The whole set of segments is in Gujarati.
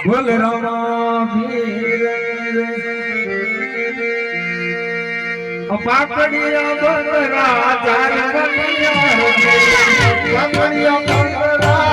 બોલ રામા પાકડિયા બંદરા ચાર પાકડિયા બંદરા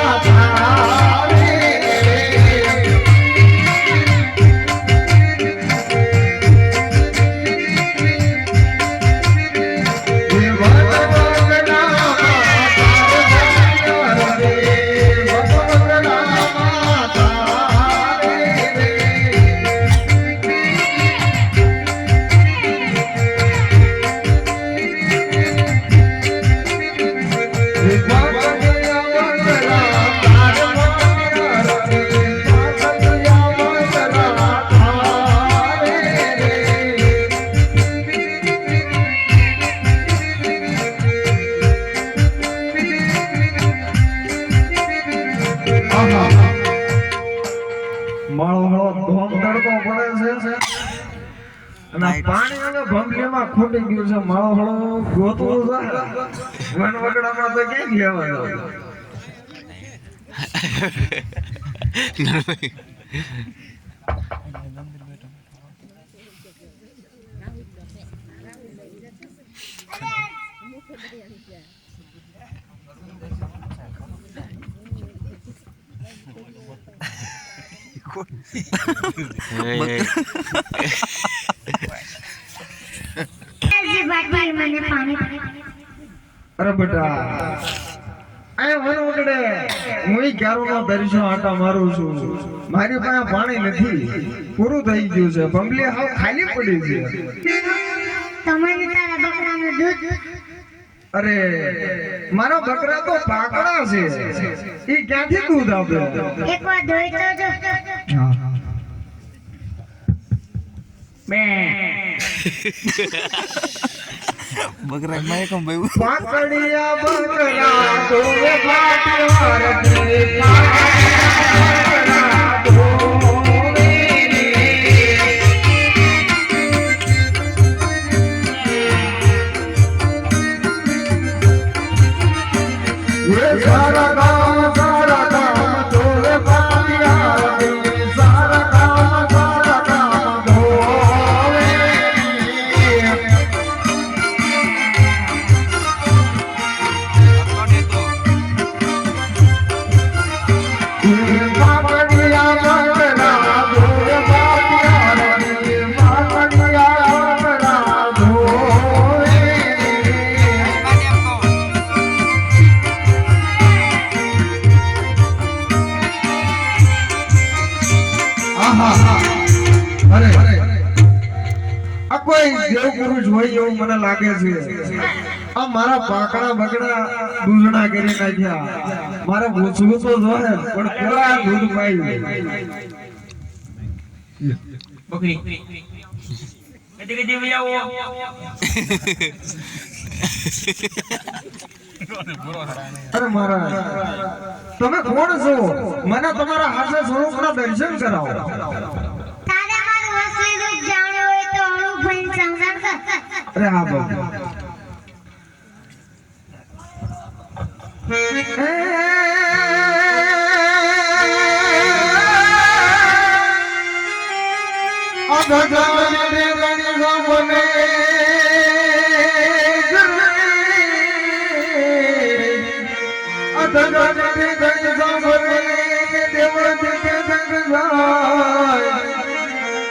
પાણી અને ભંગલીમાં ખૂટી ગયું છે. માળો હળો ગોતવું છે વનવગડામાં તો ક્યાં લેવાનો અરે બેટા આ વન વગડે હું ક્યારો દર્શો આટા મારું છું. મારી પાસે પાણી નથી, પૂરું થઈ ગયું છે. બંબલી હાવ ખાલી પડી છે. તમને તારા બકરાનું દૂધ. અરે મારા બકરા તો પાકડા છે, ઈ ક્યાંથી દૂધ આપે? એકવાર ધોઈ તો જો. બકરા માં કેમ ભાઈ પાકડિયા બકરા તોરે પાટિવાર દે પાકડિયા તોરે રે સારા ગામ તોરે પાટિવાર દે સારા ગામ ધોરે દેવપુરુષ હોય એવું મને લાગે છે. આ મારા પાકડા બકડા દૂધણા કરી નાખ્યા. મારે પૂછવું તો જોહે પણ પેલા દૂધ પાઈ બકરી કદી કદી વિયાવો અરે મારા તમે કોણ છો? મને તમારા હાથે સ્વરૂપના દર્શન કરાવો. તારે મારું અસલી રૂપ જાણ્યો હોય તો અણુ ભાઈ સંસાર કર. અરે હા બાબુ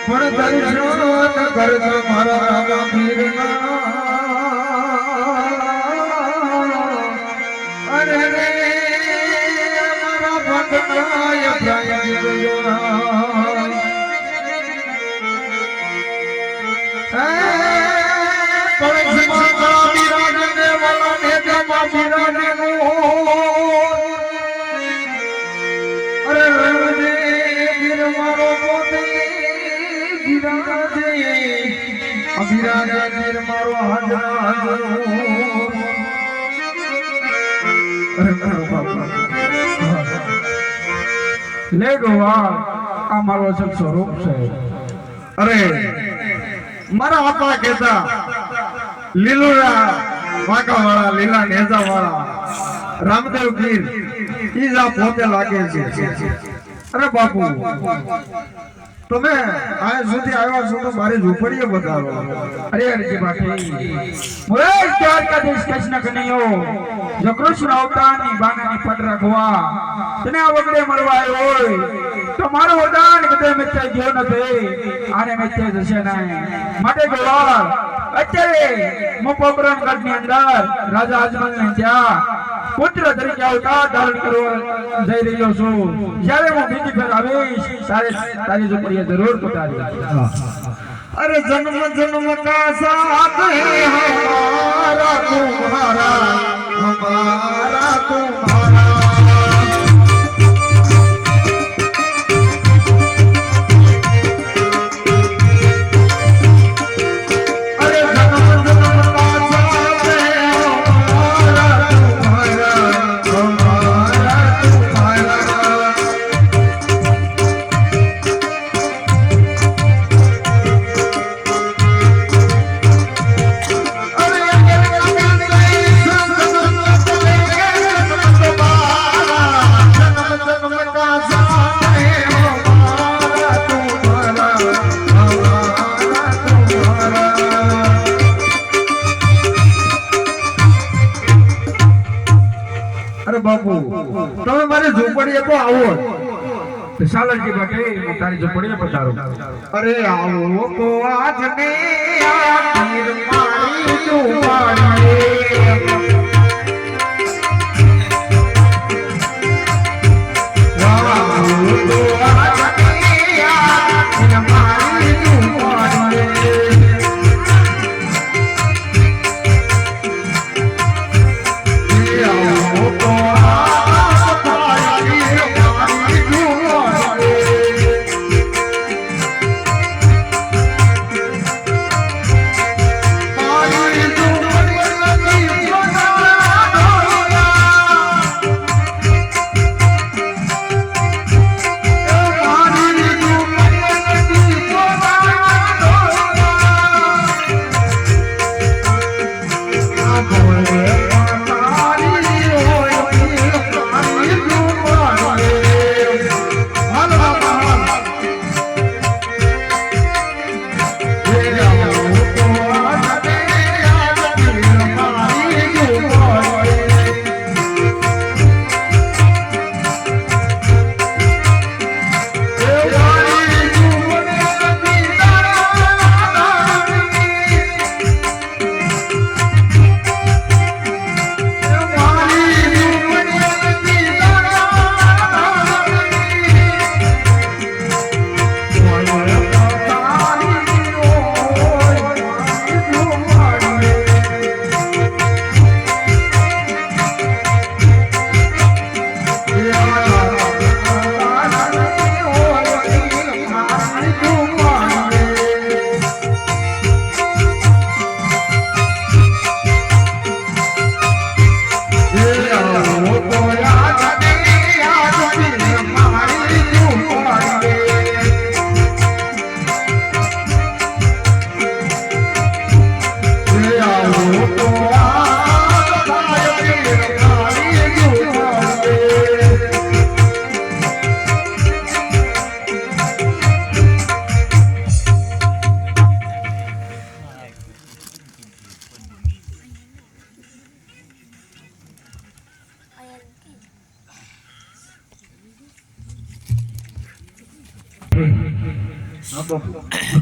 પણ દર્શન કરજો મારા રામા પીરના. અરે રે મારા ભગવાય પ્રાય જોરા કળશમાં કળા બિરાજને વાલા નેજામાં બિરાજે અરે રણજે ગીર મારો પોતે બિરાજે ગીર મારો હાજરા લે ગોવા આ મારો સ્વરૂપ છે. અરે મારા બાપા કહેતા લીલુડા વાંકાવાળા લીલા નેજાવાળા રામદેવ ગીર ઈ જ આ પોતે લાગે છે અરે બાપુ તમે આ સુધી આવ્યા છો તો મારી ઝૂંપડીએ બતાવો अरे अरे बाटी मुझे द्वारकाधीश कृष्ण कन्हैयो जो कृष्ण अवतार ની બાનાની પટ રાખવા તને આ વગડે મળવા આવ્યો હોય તો મારું વરદાન કદે મિથ્યા ગયો નથી આને મિથ્યા જશે નહીં માટે ગોવાળ અત્યારે હું પોકરણગઢની અંદર રાજા અજમલને ત્યાં પુત્ર તરીકે અવતાર ધારણ કરવા જઈ રહ્યો છું જ્યારે હું બીજી ફેર આવીશ તારી ઝૂંપડીએ જરૂર પધારીશ अरे जन्म जन्म का साथ है हमारा तुम्हारा हमारा तुम्हारा अरे जन्म जन्म का साथ है हमारा तुम्हारा हमारा तुम्हारा अरे बापू તમે મારી ઝૂંપડીએ તો આવો સાલરજી બાટી હું તારી ઝૂંપડીએ પધારું અરે આવો તો આજને આ પીર મારી ઝૂંપડીએ આવો તો આજને આ પીર મારી ઝૂંપડીએ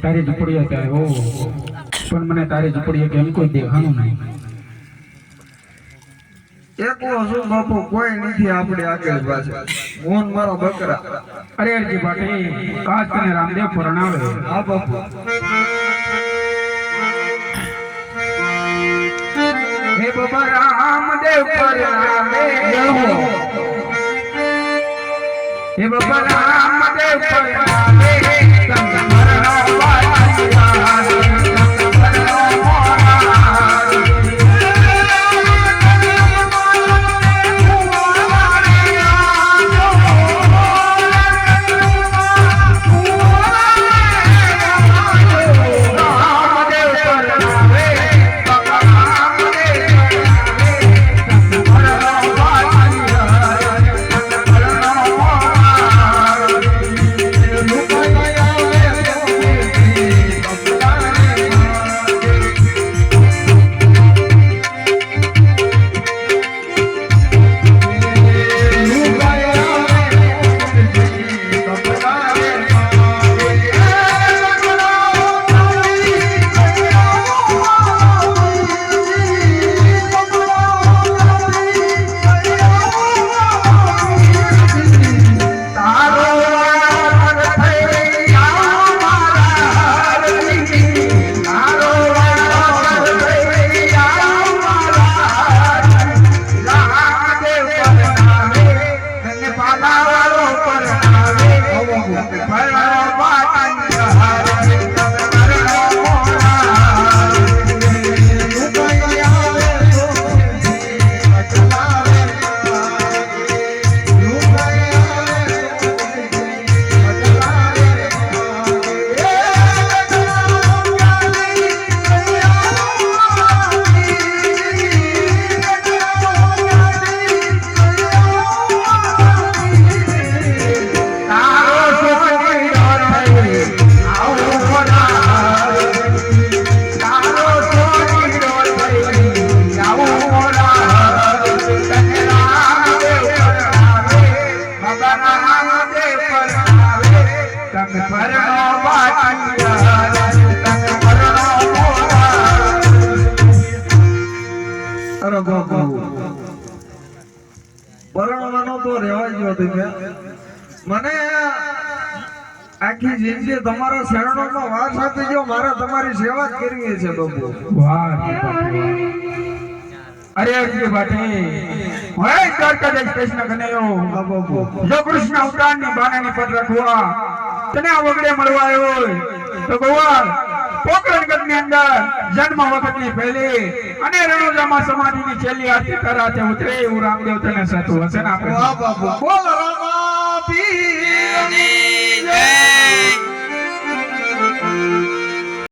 તારી ઝૂંપડી અત્યારે ઓ પણ મને તારી ઝૂંપડી કેમ કોઈ દેખાનું નહીં એકલો છું બાપુ કોઈ નથી આપણે આગળ પાસે મોહન મારો બકરા અરે અરજી બાટી કાચ તને રામદેવ પરણાવે હા બાપુ હે બાબા રામદેવ પરણાવે હે બાબા રામદેવ પરણાવે આખી જિંદગી તમારા શરણોમાં વાસ આપી જો મારે તમારી સેવા જ કરવી છે બાપુ વાહ અરે અરજી ભાટી હે દ્વારકાધીશ કૃષ્ણ કનૈયો હા બાપુ જો કૃષ્ણ અવતારની બાનાની પટ રાખવા તને આ વગડે મળવા આવ્યો હોય તો ગોવાળ પોકરણગઢની અંદર જન્મ વખતની પહેલી અને રણોજામાં સમાધિની છેલ્લી આરતી કરાતે ઉતરે એવું રામદેવ તને સાચું હશે ને આપણે વાહ બાપુ બોલ રામા પીરની